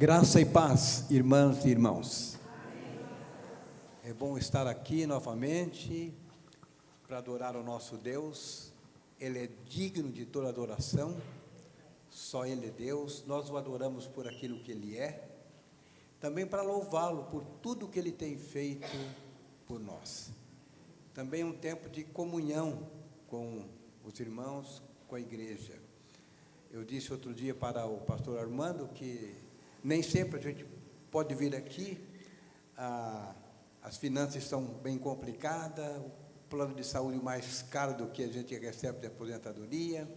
Graça e paz, irmãs e irmãos. É bom estar aqui novamente para adorar o nosso Deus. Ele é digno de toda adoração, só Ele é Deus. Nós o adoramos por aquilo que Ele é, também para louvá-lo por tudo que Ele tem feito por nós. Também é um tempo de comunhão com os irmãos, com a igreja. Eu disse outro dia para o pastor Armando que nem sempre a gente pode vir aqui, as finanças estão bem complicadas, o plano de saúde mais caro do que a gente recebe de aposentadoria.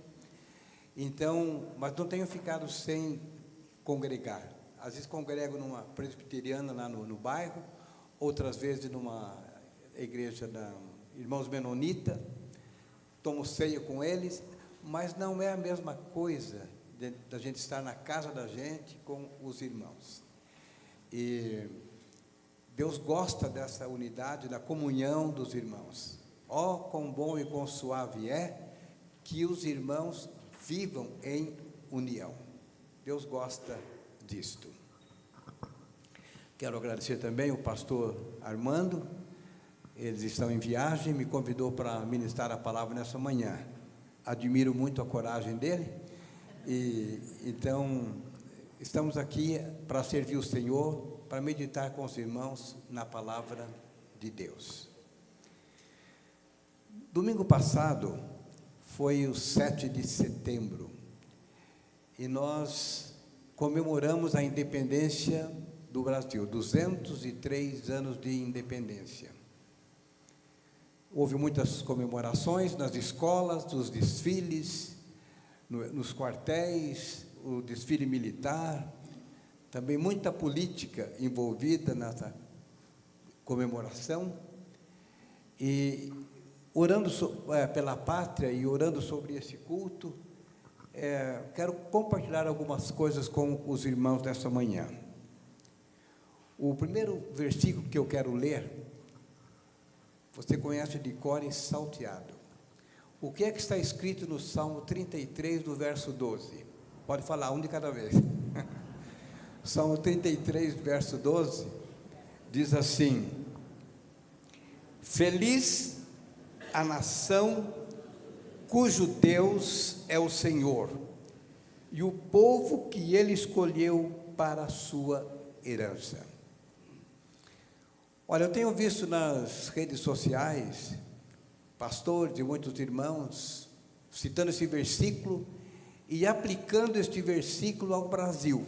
Então, mas não tenho ficado sem congregar. Às vezes congrego numa presbiteriana lá no bairro, outras vezes numa igreja da Irmãos Menonita, tomo ceia com eles, mas não é a mesma coisa da gente estar na casa da gente com os irmãos. E Deus gosta dessa unidade, da comunhão dos irmãos. Ó, quão bom e quão suave é que os irmãos vivam em união. Deus gosta disto. Quero agradecer também o pastor Armando. Eles estão em viagem, me convidou para ministrar a palavra nessa manhã. Admiro muito a coragem dele. E então, estamos aqui para servir o Senhor, para meditar com os irmãos na palavra de Deus. Domingo passado foi o 7 de setembro e nós comemoramos a independência do Brasil, 203 anos de independência. Houve muitas comemorações nas escolas, nos desfiles, nos quartéis, o desfile militar, também muita política envolvida nessa comemoração, e orando pela pátria e orando sobre esse culto, quero compartilhar algumas coisas com os irmãos nessa manhã. O primeiro versículo que eu quero ler, você conhece de cor e salteado. O que é que está escrito no Salmo 33, do verso 12? Pode falar, um de cada vez. Salmo 33, verso 12, diz assim: Feliz a nação cujo Deus é o Senhor, e o povo que Ele escolheu para a sua herança. Olha, eu tenho visto nas redes sociais pastores e muitos irmãos citando esse versículo e aplicando este versículo ao Brasil,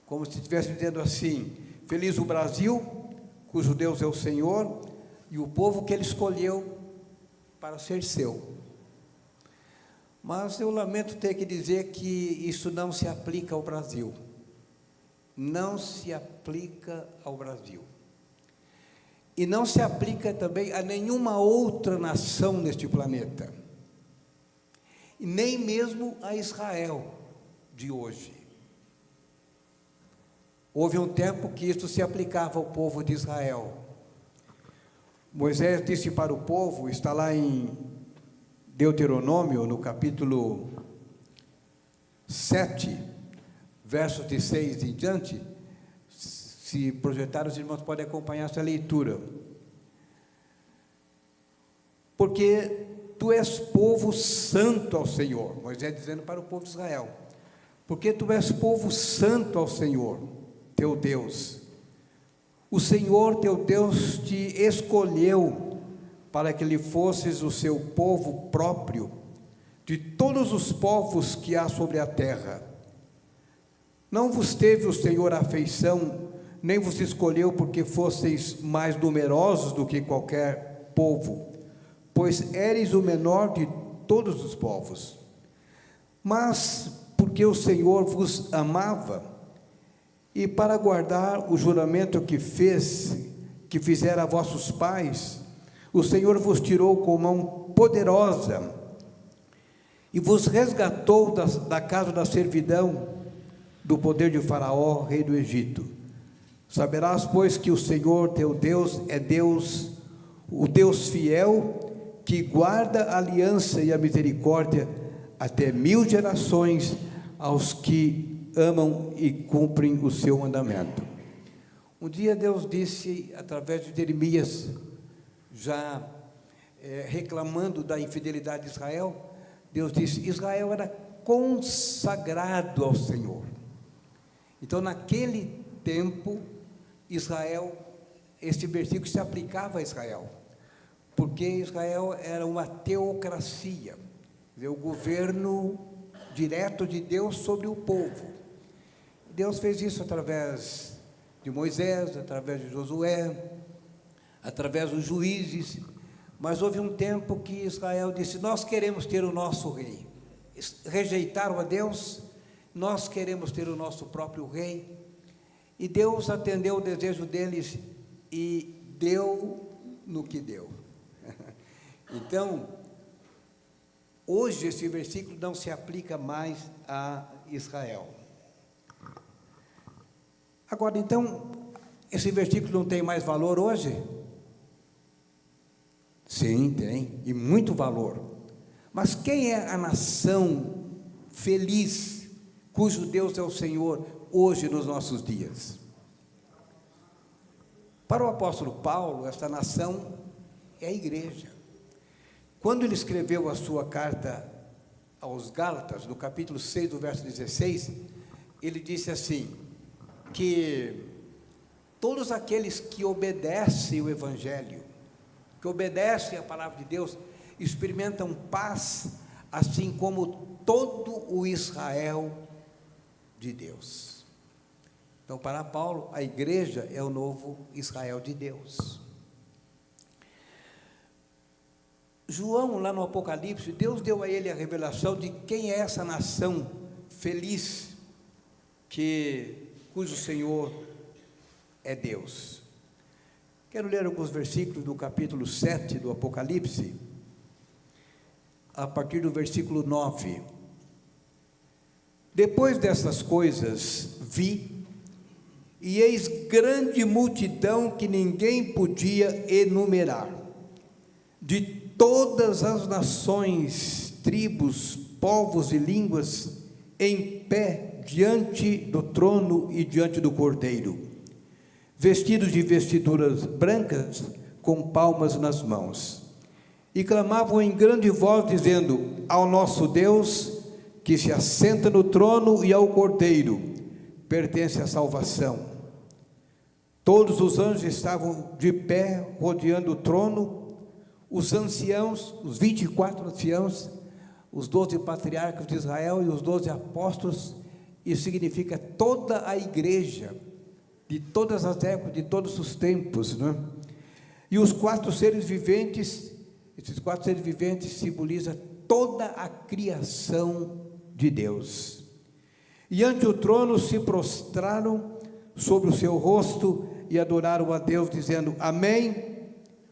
como se estivesse dizendo assim: feliz o Brasil, cujo Deus é o Senhor, e o povo que Ele escolheu para ser seu. Mas eu lamento ter que dizer que isso não se aplica ao Brasil. Não se aplica ao Brasil. E não se aplica também a nenhuma outra nação neste planeta, e nem mesmo a Israel de hoje. Houve um tempo que isso se aplicava ao povo de Israel. Moisés disse para o povo, está lá em Deuteronômio, no capítulo 7, versos de 6 em diante. Se projetar, os irmãos podem acompanhar essa leitura. Porque tu és povo santo ao Senhor. Moisés dizendo para o povo de Israel: porque tu és povo santo ao Senhor, teu Deus. O Senhor, teu Deus, te escolheu para que lhe fosses o seu povo próprio, de todos os povos que há sobre a terra. Não vos teve o Senhor afeição, nem vos escolheu porque fosseis mais numerosos do que qualquer povo, pois éreis o menor de todos os povos. Mas porque o Senhor vos amava, e para guardar o juramento que fizera a vossos pais, o Senhor vos tirou com mão poderosa, e vos resgatou da casa da servidão, do poder de Faraó, rei do Egito. Saberás, pois, que o Senhor teu Deus é Deus, o Deus fiel, que guarda a aliança e a misericórdia até 1000 gerações aos que amam e cumprem o seu mandamento. Um dia Deus disse, através de Jeremias, já reclamando da infidelidade de Israel, Deus disse: Israel era consagrado ao Senhor. Então, naquele tempo, Israel, este versículo se aplicava a Israel, porque Israel era uma teocracia, o governo direto de Deus sobre o povo. Deus fez isso através de Moisés, através de Josué, através dos juízes, mas houve um tempo que Israel disse: nós queremos ter o nosso rei. Rejeitaram a Deus, nós queremos ter o nosso próprio rei, e Deus atendeu o desejo deles e deu no que deu. Então, hoje esse versículo não se aplica mais a Israel. Agora, então, esse versículo não tem mais valor hoje? Sim, tem, e muito valor. Mas quem é a nação feliz, cujo Deus é o Senhor, hoje nos nossos dias? Para o apóstolo Paulo, esta nação é a igreja. Quando ele escreveu a sua carta aos Gálatas, no capítulo 6, do verso 16, ele disse assim, que todos aqueles que obedecem o Evangelho, que obedecem a palavra de Deus, experimentam paz, assim como todo o Israel de Deus. Então, para Paulo, a igreja é o novo Israel de Deus. João, lá no Apocalipse, Deus deu a ele a revelação de quem é essa nação feliz, cujo Senhor é Deus. Quero ler alguns versículos do capítulo 7 do Apocalipse, a partir do versículo 9. Depois dessas coisas, vi, e eis grande multidão que ninguém podia enumerar, de todas as nações, tribos, povos e línguas, em pé diante do trono e diante do Cordeiro, vestidos de vestiduras brancas, com palmas nas mãos, e clamavam em grande voz, dizendo: ao nosso Deus, que se assenta no trono, e ao Cordeiro pertence a salvação. Todos os anjos estavam de pé, rodeando o trono, os anciãos, os 24 anciãos, os 12 patriarcas de Israel e os 12 apóstolos. Isso significa toda a igreja, de todas as épocas, de todos os tempos, não é? E os 4 seres viventes, esses 4 seres viventes simbolizam toda a criação de Deus. E ante o trono se prostraram sobre o seu rosto e adoraram a Deus, dizendo: amém.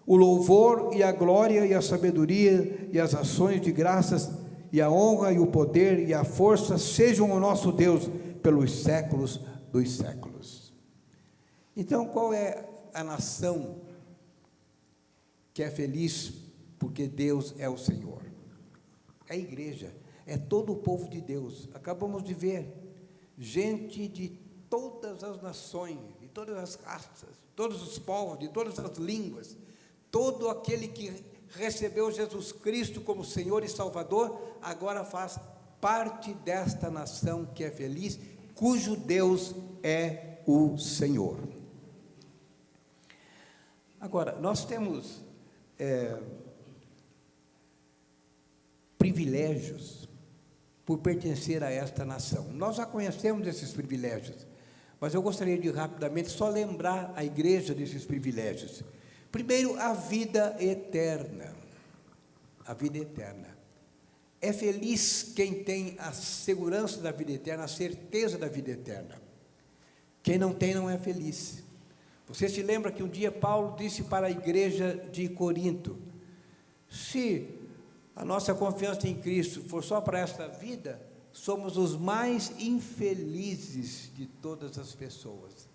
O louvor e a glória e a sabedoria e as ações de graças e a honra e o poder e a força sejam o nosso Deus pelos séculos dos séculos. Então, qual é a nação que é feliz porque Deus é o Senhor? É a igreja, é todo o povo de Deus. Acabamos de ver gente de todas as nações, de todas as raças, todos os povos, de todas as línguas, todo aquele que recebeu Jesus Cristo como Senhor e Salvador, agora faz parte desta nação que é feliz, cujo Deus é o Senhor. Agora, nós temos privilégios por pertencer a esta nação. Nós já conhecemos esses privilégios, mas eu gostaria de rapidamente só lembrar a igreja desses privilégios. Primeiro, a vida eterna. A vida eterna. É feliz quem tem a segurança da vida eterna, a certeza da vida eterna. Quem não tem, não é feliz. Você se lembra que um dia Paulo disse para a igreja de Corinto: se a nossa confiança em Cristo for só para esta vida, somos os mais infelizes de todas as pessoas.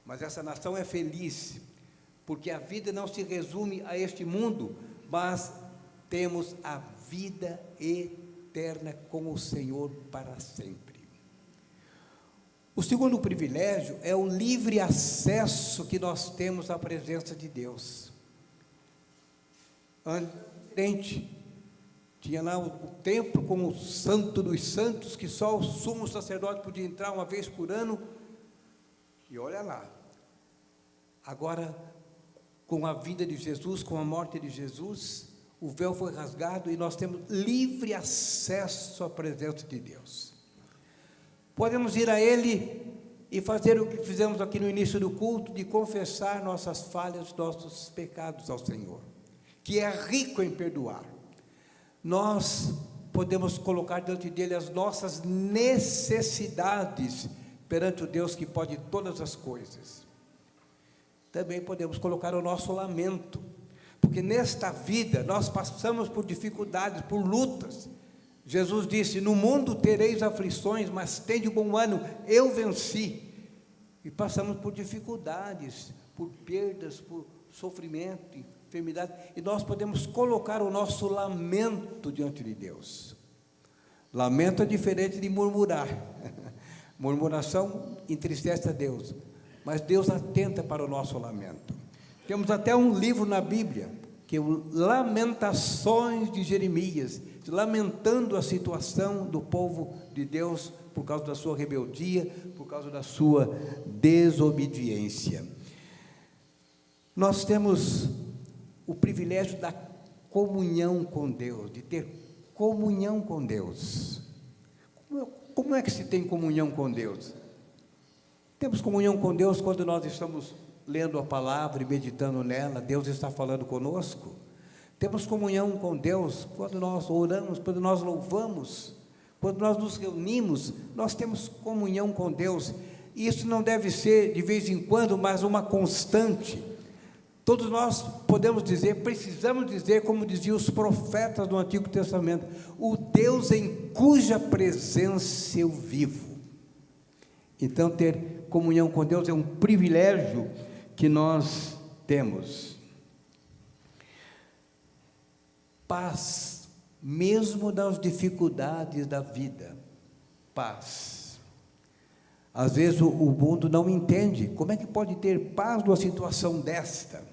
Mas essa nação é feliz, porque a vida não se resume a este mundo, mas temos a vida eterna com o Senhor para sempre. O segundo privilégio é o livre acesso que nós temos à presença de Deus. Antes, tinha lá o templo como o santo dos santos, que só o sumo sacerdote podia entrar uma vez por ano, e olha lá, agora, com a vinda de Jesus, com a morte de Jesus, o véu foi rasgado e nós temos livre acesso à presença de Deus. Podemos ir a Ele e fazer o que fizemos aqui no início do culto, de confessar nossas falhas, nossos pecados ao Senhor, que é rico em perdoar. Nós podemos colocar diante dEle as nossas necessidades, perante o Deus que pode todas as coisas. Também podemos colocar o nosso lamento, porque nesta vida nós passamos por dificuldades, por lutas. Jesus disse: no mundo tereis aflições, mas tende bom ânimo, eu venci. E passamos por dificuldades, por perdas, por sofrimento, enfermidade, e nós podemos colocar o nosso lamento diante de Deus. Lamento é diferente de murmurar. Murmuração entristece a Deus, mas Deus atenta para o nosso lamento. Temos até um livro na Bíblia, que é o Lamentações de Jeremias, lamentando a situação do povo de Deus por causa da sua rebeldia, por causa da sua desobediência. Nós temos o privilégio da comunhão com Deus, de ter comunhão com Deus. Como é que se tem comunhão com Deus? Temos comunhão com Deus quando nós estamos lendo a palavra e meditando nela, Deus está falando conosco. Temos comunhão com Deus quando nós oramos, quando nós louvamos, quando nós nos reunimos, nós temos comunhão com Deus. E isso não deve ser de vez em quando, mas uma constante. Todos nós podemos dizer, precisamos dizer, como diziam os profetas do Antigo Testamento: o Deus em cuja presença eu vivo. Então, ter comunhão com Deus é um privilégio que nós temos. Paz, mesmo nas dificuldades da vida, paz. Às vezes o mundo não entende, como é que pode ter paz numa situação desta?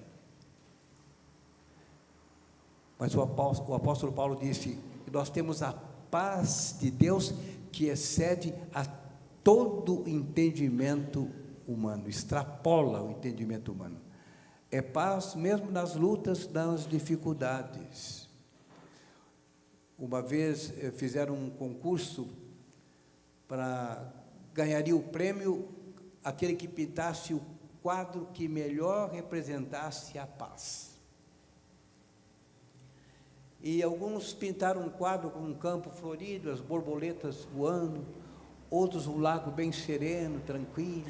Mas o apóstolo Paulo disse que nós temos a paz de Deus que excede a todo entendimento humano, extrapola o entendimento humano. É paz mesmo nas lutas, nas dificuldades. Uma vez fizeram um concurso para ganharia o prêmio aquele que pintasse o quadro que melhor representasse a paz. E alguns pintaram um quadro com um campo florido, as borboletas voando, outros um lago bem sereno, tranquilo.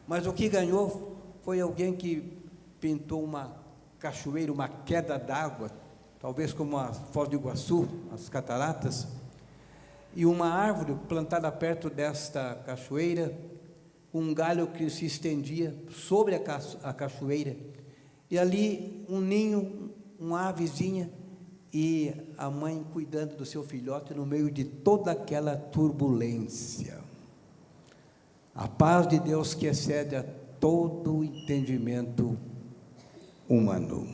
Mas o que ganhou foi alguém que pintou uma cachoeira, uma queda d'água, talvez como a Foz do Iguaçu, as cataratas, e uma árvore plantada perto desta cachoeira, um galho que se estendia sobre a cachoeira, e ali um ninho, uma avezinha, e a mãe cuidando do seu filhote no meio de toda aquela turbulência. A paz de Deus que excede a todo o entendimento humano.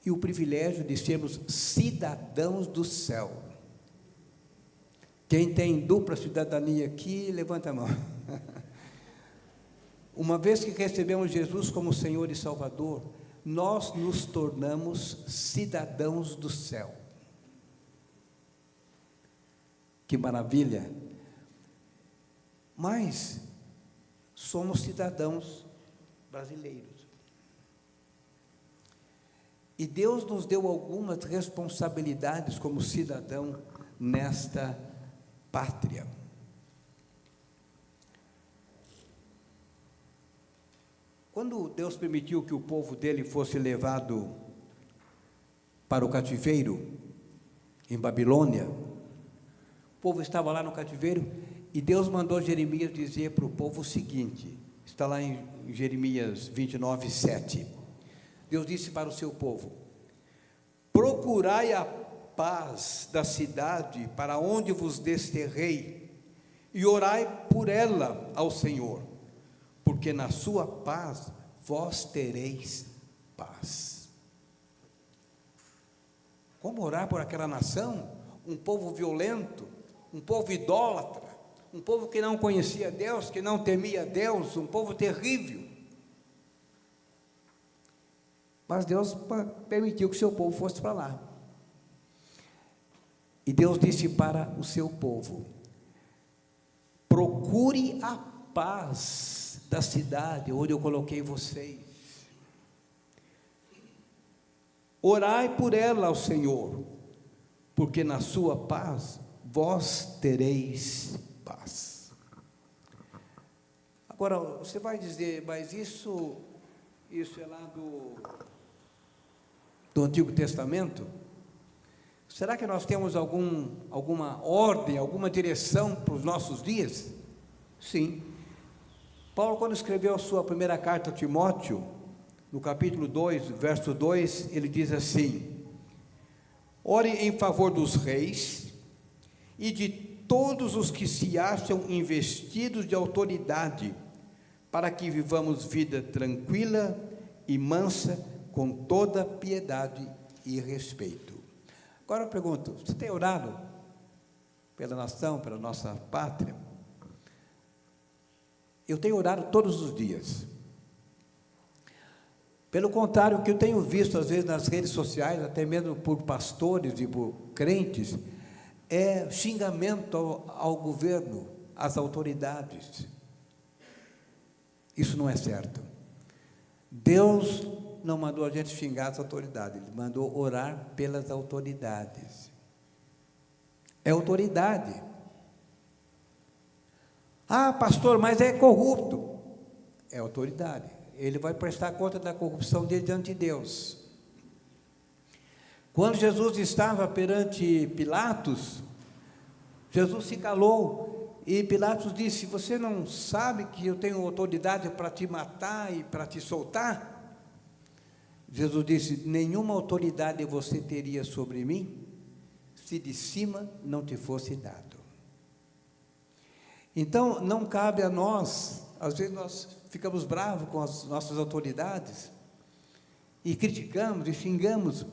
E o privilégio de sermos cidadãos do céu. Quem tem dupla cidadania aqui, levanta a mão. Uma vez que recebemos Jesus como Senhor e Salvador, nós nos tornamos cidadãos do céu. Que maravilha! Mas somos cidadãos brasileiros. E Deus nos deu algumas responsabilidades como cidadão nesta pátria. Quando Deus permitiu que o povo dele fosse levado para o cativeiro, em Babilônia, o povo estava lá no cativeiro, e Deus mandou Jeremias dizer para o povo o seguinte, está lá em Jeremias 29, 7, Deus disse para o seu povo: procurai a paz da cidade para onde vos desterrei, e orai por ela ao Senhor, porque na sua paz vós tereis paz. Como orar por aquela nação? Um povo violento, um povo idólatra, um povo que não conhecia Deus, que não temia Deus, um povo terrível. Mas Deus permitiu que o seu povo fosse para lá. E Deus disse para o seu povo: procure a paz da cidade onde eu coloquei vocês. Orai por ela ao Senhor, porque na sua paz vós tereis paz. Agora, você vai dizer, mas isso é lá do Antigo Testamento? Será que nós temos alguma ordem, alguma direção para os nossos dias? Sim. Paulo, quando escreveu a sua primeira carta a Timóteo, no capítulo 2, verso 2, ele diz assim: ore em favor dos reis e de todos os que se acham investidos de autoridade, para que vivamos vida tranquila e mansa, com toda piedade e respeito. Agora eu pergunto, você tem orado pela nação, pela nossa pátria? Eu tenho orado todos os dias. Pelo contrário, o que eu tenho visto às vezes nas redes sociais, até mesmo por pastores e por crentes, é xingamento ao governo, às autoridades. Isso não é certo. Deus não mandou a gente xingar as autoridades, Ele mandou orar pelas autoridades. É autoridade. Ah, pastor, mas é corrupto. É autoridade. Ele vai prestar conta da corrupção dele diante de Deus. Quando Jesus estava perante Pilatos, Jesus se calou, e Pilatos disse: você não sabe que eu tenho autoridade para te matar e para te soltar? Jesus disse: nenhuma autoridade você teria sobre mim, se de cima não te fosse dado. Então, não cabe a nós, às vezes nós ficamos bravos com as nossas autoridades, e criticamos e xingamos,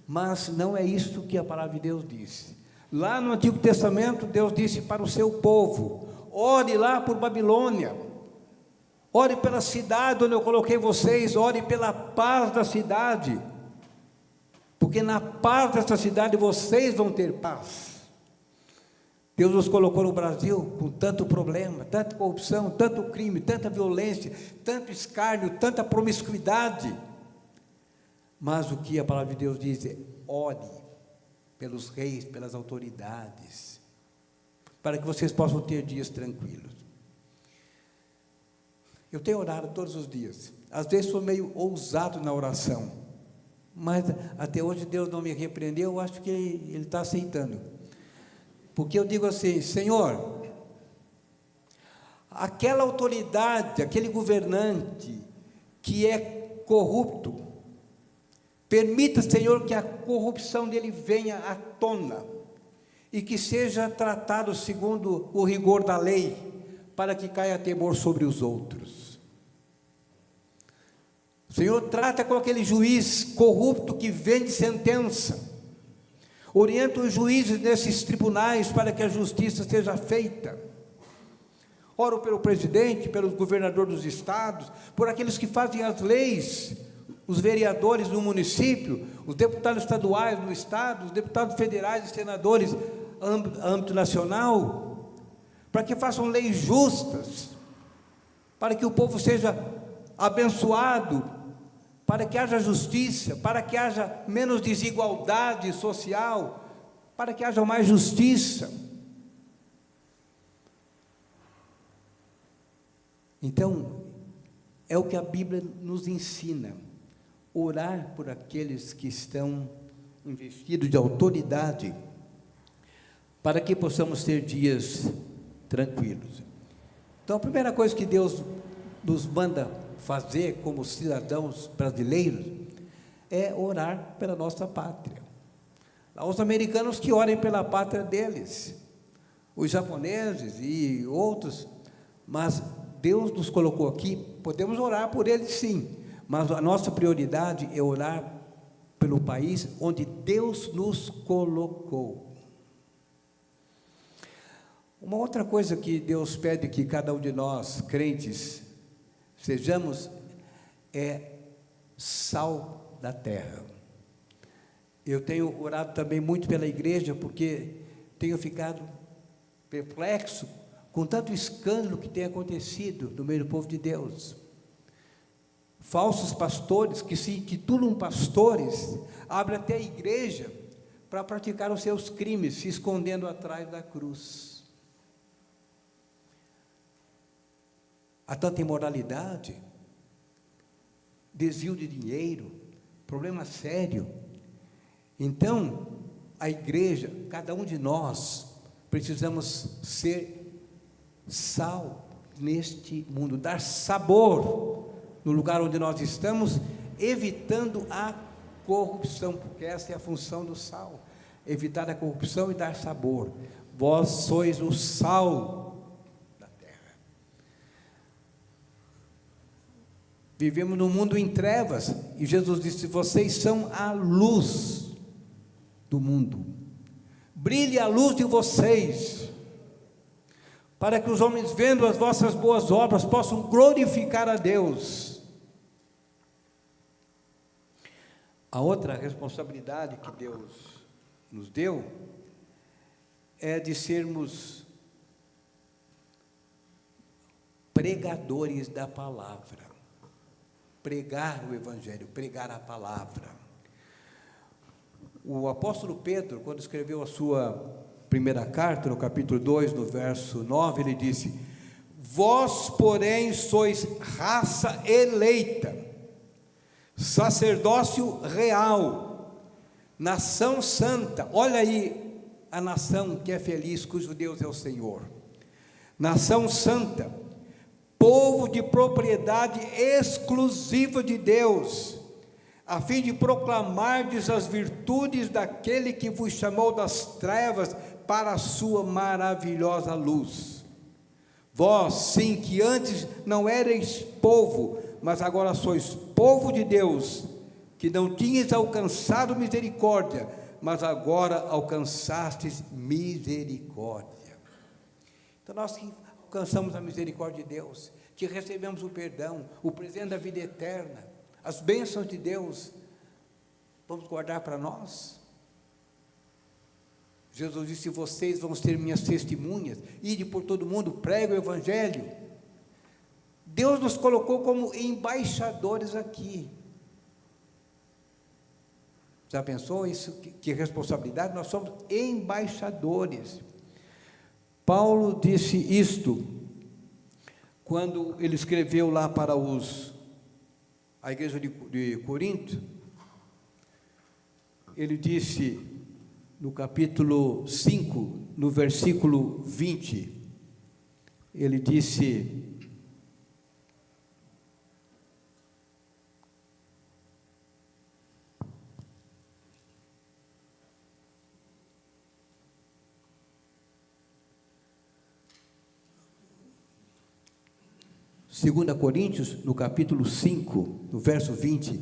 mas não é isso que a palavra de Deus diz. Lá no Antigo Testamento, Deus disse para o seu povo: ore lá por Babilônia, ore pela cidade onde eu coloquei vocês, ore pela paz da cidade, porque na paz dessa cidade vocês vão ter paz. Deus nos colocou no Brasil com tanto problema, tanta corrupção, tanto crime, tanta violência, tanto escárnio, tanta promiscuidade. Mas o que a palavra de Deus diz é: ore pelos reis, pelas autoridades, para que vocês possam ter dias tranquilos. Eu tenho orado todos os dias. Às vezes sou meio ousado na oração, mas até hoje Deus não me repreendeu. Eu acho que Ele está aceitando. Porque eu digo assim: Senhor, aquela autoridade, aquele governante que é corrupto, permita, Senhor, que a corrupção dele venha à tona, e que seja tratado segundo o rigor da lei, para que caia temor sobre os outros. Senhor, trata com aquele juiz corrupto que vende sentença. Orienta os juízes nesses tribunais para que a justiça seja feita. Oro pelo presidente, pelos governadores dos estados, por aqueles que fazem as leis, os vereadores no município, os deputados estaduais no estado, os deputados federais e senadores âmbito nacional, para que façam leis justas, para que o povo seja abençoado, para que haja justiça, para que haja menos desigualdade social, para que haja mais justiça. Então, é o que a Bíblia nos ensina: orar por aqueles que estão investidos de autoridade, para que possamos ter dias tranquilos. Então, a primeira coisa que Deus nos manda fazer como cidadãos brasileiros é orar pela nossa pátria. Os americanos que orem pela pátria deles, os japoneses e outros, mas Deus nos colocou aqui, podemos orar por eles sim, mas a nossa prioridade é orar pelo país onde Deus nos colocou. Uma outra coisa que Deus pede que cada um de nós, crentes, sejamos, é sal da terra. Eu tenho orado também muito pela igreja, porque tenho ficado perplexo com tanto escândalo que tem acontecido no meio do povo de Deus. Falsos pastores que se intitulam pastores, abrem até a igreja para praticar os seus crimes, se escondendo atrás da cruz. Há tanta imoralidade, desvio de dinheiro, problema sério. Então, a igreja, cada um de nós, precisamos ser sal neste mundo, dar sabor no lugar onde nós estamos, evitando a corrupção, porque essa é a função do sal, evitar a corrupção e dar sabor. Vós sois o sal da terra. Vivemos num mundo em trevas, e Jesus disse: vocês são a luz do mundo. Brilhe a luz de vocês, para que os homens, vendo as vossas boas obras, possam glorificar a Deus. A outra responsabilidade que Deus nos deu é de sermos pregadores da palavra. Pregar o Evangelho, pregar a palavra. O apóstolo Pedro, quando escreveu a sua primeira carta, no capítulo 2, no verso 9, ele disse: vós, porém, sois raça eleita, sacerdócio real, nação santa. Olha aí a nação que é feliz, cujo Deus é o Senhor. Nação santa, povo de propriedade exclusiva de Deus, a fim de proclamardes as virtudes daquele que vos chamou das trevas para a sua maravilhosa luz. Vós, sim, que antes não erais povo, mas agora sois povo de Deus, que não tinhas alcançado misericórdia, mas agora alcançastes misericórdia. Então nós que alcançamos a misericórdia de Deus, que recebemos o perdão, o presente da vida eterna, as bênçãos de Deus, vamos guardar para nós? Jesus disse: vocês vão ser minhas testemunhas, ide por todo mundo, pregue o Evangelho. Deus nos colocou como embaixadores aqui. Já pensou isso? Que responsabilidade? Nós somos embaixadores. Paulo disse isto quando ele escreveu lá para a igreja de Corinto. Ele disse no capítulo 5, no versículo 20, ele disse: Segunda Coríntios, no capítulo 5, no verso 20,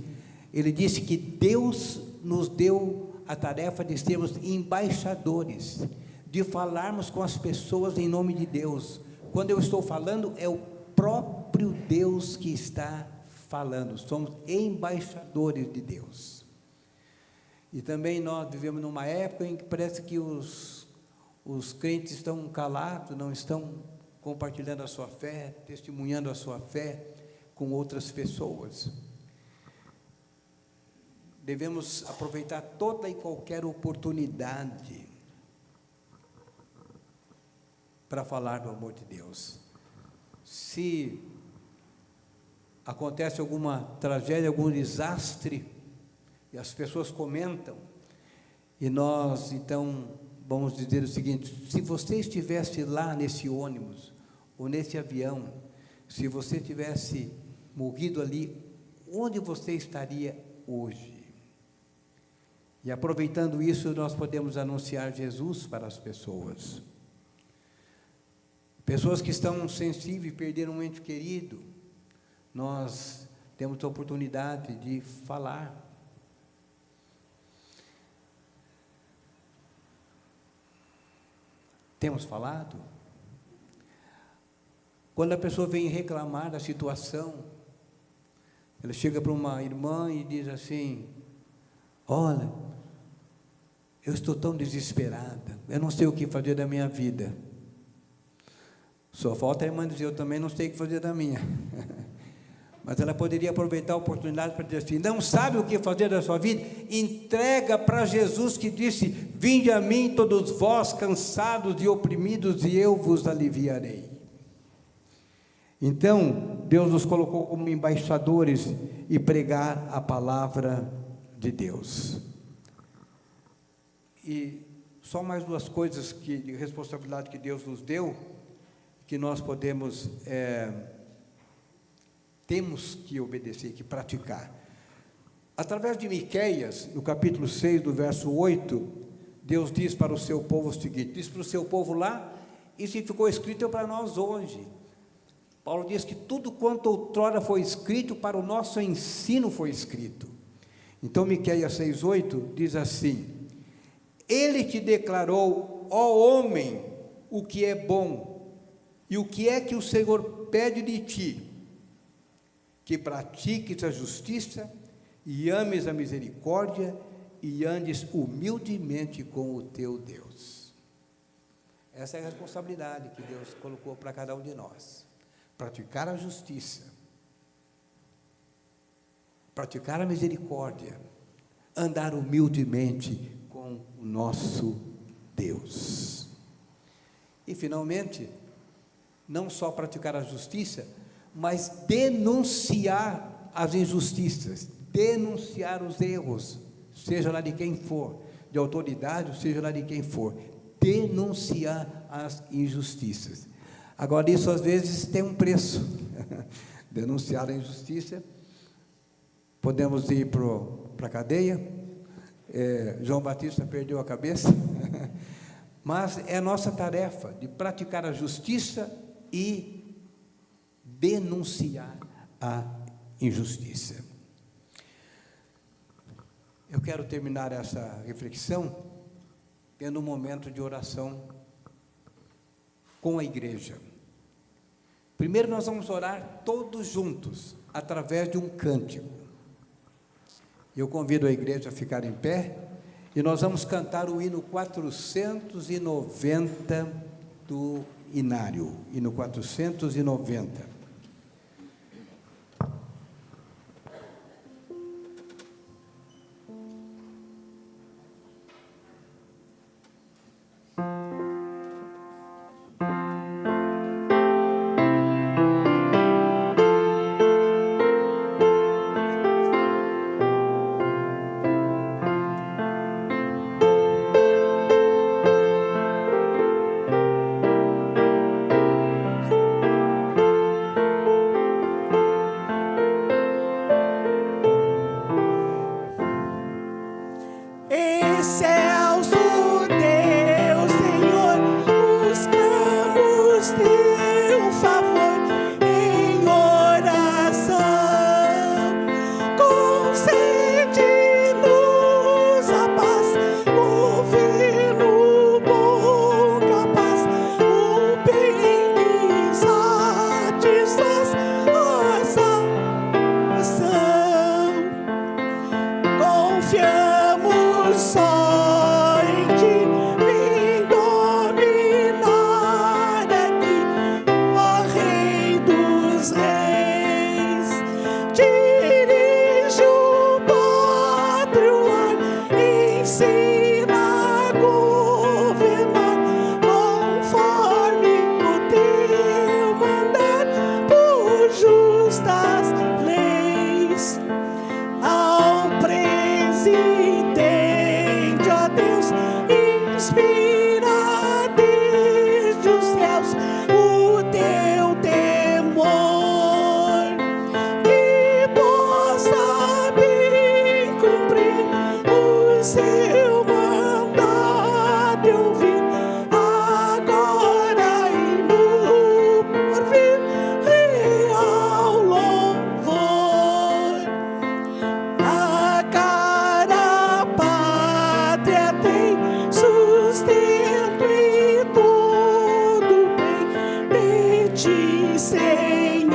ele disse que Deus nos deu a tarefa de sermos embaixadores, de falarmos com as pessoas em nome de Deus. Quando eu estou falando, é o próprio Deus que está falando, somos embaixadores de Deus. E também nós vivemos numa época em que parece que os crentes estão calados, não estão compartilhando a sua fé, testemunhando a sua fé com outras pessoas. Devemos aproveitar toda e qualquer oportunidade para falar do amor de Deus. Se acontece alguma tragédia, algum desastre, e as pessoas comentam, e nós então vamos dizer o seguinte: se você estivesse lá nesse ônibus, ou nesse avião, se você tivesse morrido ali, onde você estaria hoje? E aproveitando isso, nós podemos anunciar Jesus para as pessoas. Pessoas que estão sensíveis, perderam um ente querido, nós temos a oportunidade de falar. Temos falado? Quando a pessoa vem reclamar da situação, ela chega para uma irmã e diz assim: olha, eu estou tão desesperada, eu não sei o que fazer da minha vida. Só falta a irmã dizer: eu também não sei o que fazer da minha. Mas ela poderia aproveitar a oportunidade para dizer assim: não sabe o que fazer da sua vida? Entrega para Jesus, que disse: vinde a mim todos vós cansados e oprimidos, e eu vos aliviarei. Então, Deus nos colocou como embaixadores e pregar a palavra de Deus. E só mais duas coisas de responsabilidade que Deus nos deu, que nós podemos, temos que obedecer, que praticar. Através de Miqueias, no capítulo 6, do verso 8, Deus diz para o seu povo o seguinte, diz para o seu povo lá, isso ficou escrito para nós hoje. Paulo diz que tudo quanto outrora foi escrito, para o nosso ensino foi escrito. Então, Miqueias 6,8 diz assim: ele te declarou, ó homem, o que é bom, e o que é que o Senhor pede de ti? Que pratiques a justiça, e ames a misericórdia, e andes humildemente com o teu Deus. Essa é a responsabilidade que Deus colocou para cada um de nós. Praticar a justiça, praticar a misericórdia, andar humildemente com o nosso Deus. E finalmente, não só praticar a justiça, mas denunciar as injustiças, denunciar os erros, seja lá de quem for, de autoridade, seja lá de quem for, denunciar as injustiças. Agora, isso às vezes tem um preço. Denunciar a injustiça, podemos ir para a cadeia. João Batista perdeu a cabeça. Mas é a nossa tarefa de praticar a justiça e denunciar a injustiça. Eu quero terminar essa reflexão tendo um momento de oração com a igreja. Primeiro nós vamos orar todos juntos, através de um cântico. Eu convido a igreja a ficar em pé, e nós vamos cantar o hino 490 do Inário, hino 490. seu mandado eu vim agora e no porvir real louvor. A cara pátria tem sustento e tudo bem de ti, Senhor.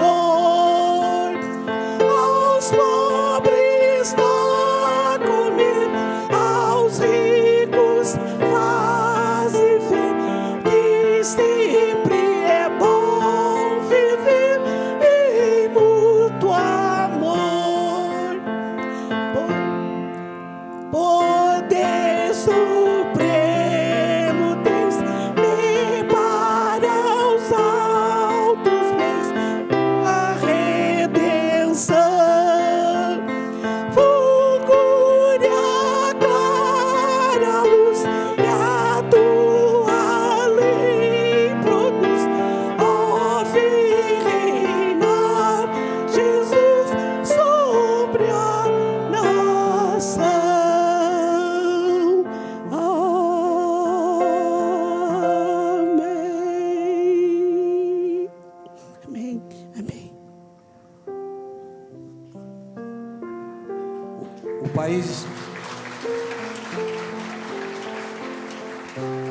Aos pobres dá comer, aos ricos faz viver, que sempre é bom viver em mútuo amor. Poder supremo Deus me para os altos bens, a redenção. Fulgúria clara luz e a tua lei produz. Ó, vem reinar, Jesus, sobre a nação. Amém. Amém. Amém.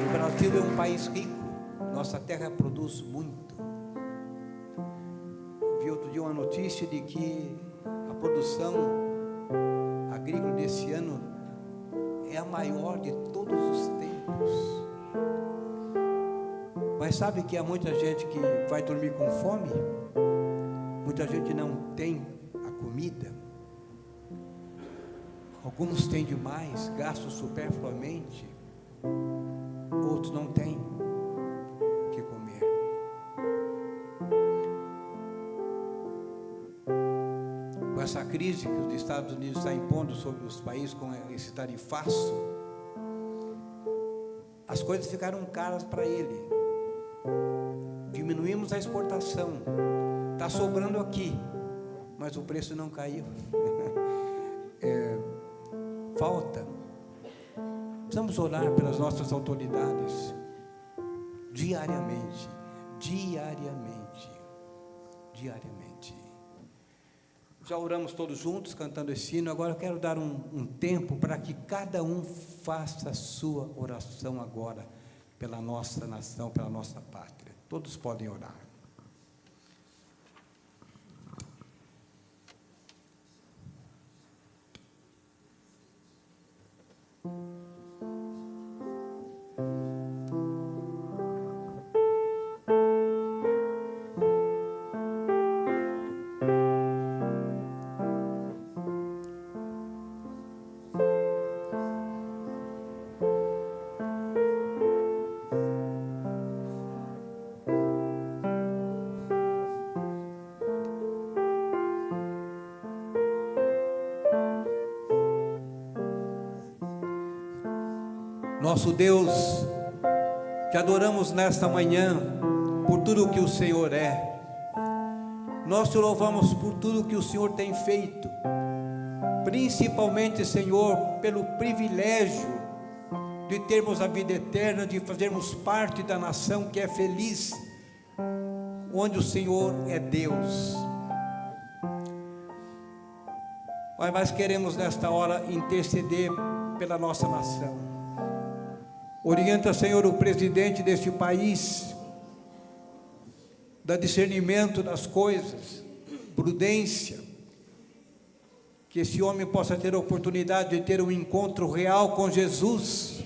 O Brasil é um país rico, nossa terra produz muito. Vi outro dia uma notícia de que a produção agrícola desse ano é a maior de todos os tempos. Mas sabe que há muita gente que vai dormir com fome? Muita gente não tem a comida. Alguns têm demais, gastam superfluamente. Outros não têm o que comer. Com essa crise que os Estados Unidos estão impondo sobre os países com esse tarifaço, as coisas ficaram caras para ele. Diminuímos a exportação, está sobrando aqui, mas o preço não caiu. Falta. Precisamos orar pelas nossas autoridades diariamente. Já oramos todos juntos, cantando esse hino. Agora eu quero dar um tempo para que cada um faça a sua oração agora, pela nossa nação, pela nossa pátria. Todos podem orar. Nosso Deus, te adoramos nesta manhã por tudo que o Senhor é. Nós te louvamos por tudo que o Senhor tem feito, principalmente, Senhor, pelo privilégio de termos a vida eterna, de fazermos parte da nação que é feliz, onde o Senhor é Deus. Mas queremos nesta hora interceder pela nossa nação. Orienta, Senhor, o presidente deste país, dá discernimento das coisas, prudência, que esse homem possa ter a oportunidade de ter um encontro real com Jesus.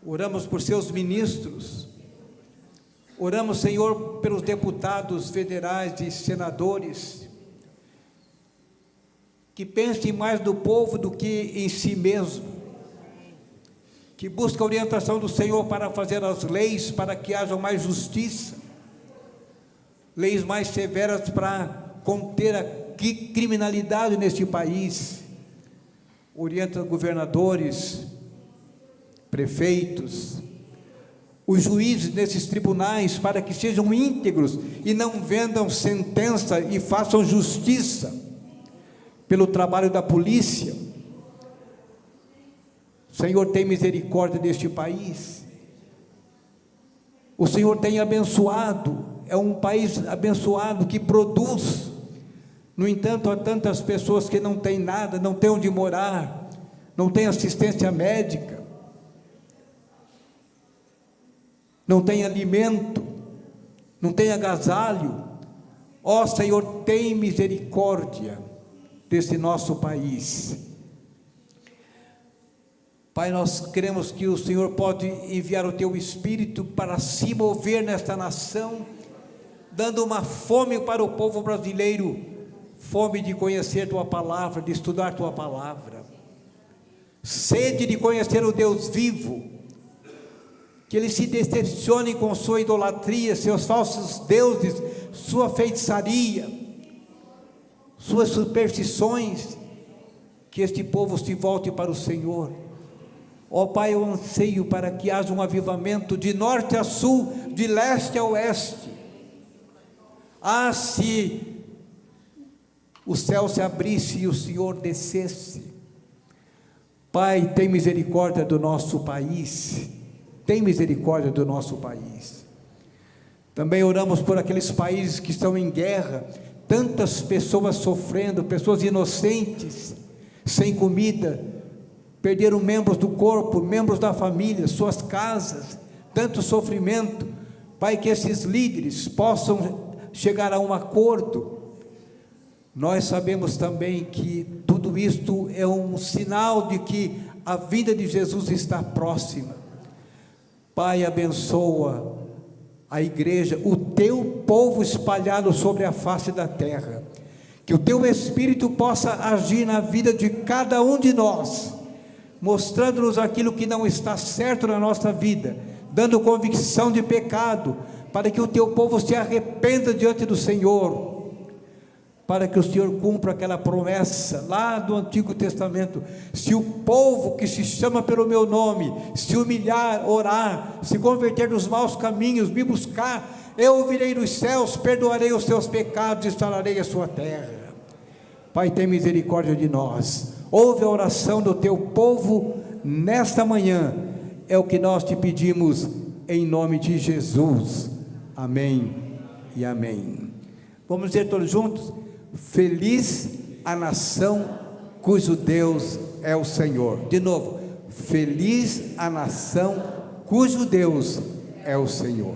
Oramos por seus ministros, oramos, Senhor, pelos deputados federais e senadores, que pensem mais no povo do que em si mesmo, que busca a orientação do Senhor para fazer as leis, para que haja mais justiça, leis mais severas para conter a criminalidade neste país. Orienta governadores, prefeitos, os juízes nesses tribunais, para que sejam íntegros e não vendam sentença e façam justiça. Pelo trabalho da polícia, Senhor, tem misericórdia deste país. O Senhor tem abençoado, é um país abençoado que produz. No entanto, há tantas pessoas que não têm nada, não têm onde morar, não têm assistência médica, não têm alimento, não têm agasalho. Ó Senhor, tem misericórdia desse nosso país. Pai, nós cremos que o Senhor pode enviar o Teu Espírito para se mover nesta nação, dando uma fome para o povo brasileiro, fome de conhecer Tua Palavra, de estudar Tua Palavra, sede de conhecer o Deus vivo, que eles se decepcionem com sua idolatria, seus falsos deuses, sua feitiçaria, suas superstições, que este povo se volte para o Senhor. Ó Pai, eu anseio para que haja um avivamento de norte a sul, de leste a oeste. Ah, se o céu se abrisse e o Senhor descesse. Pai, tem misericórdia do nosso país, tem misericórdia do nosso país. Também oramos por aqueles países que estão em guerra, tantas pessoas sofrendo, pessoas inocentes, sem comida, perderam membros do corpo, membros da família, suas casas, tanto sofrimento. Pai, que esses líderes possam chegar a um acordo. Nós sabemos também que tudo isto é um sinal de que a vinda de Jesus está próxima. Pai, abençoa a igreja, o Teu povo espalhado sobre a face da terra, que o Teu Espírito possa agir na vida de cada um de nós, mostrando-nos aquilo que não está certo na nossa vida, dando convicção de pecado, para que o Teu povo se arrependa diante do Senhor, para que o Senhor cumpra aquela promessa lá do Antigo Testamento: se o povo que se chama pelo meu nome se humilhar, orar, se converter dos maus caminhos, me buscar, eu ouvirei dos céus, perdoarei os seus pecados e sararei a sua terra. Pai, tem misericórdia de nós, ouve a oração do Teu povo nesta manhã, é o que nós te pedimos em nome de Jesus, amém e amém. Vamos dizer todos juntos: feliz a nação cujo Deus é o Senhor. De novo, feliz a nação cujo Deus é o Senhor.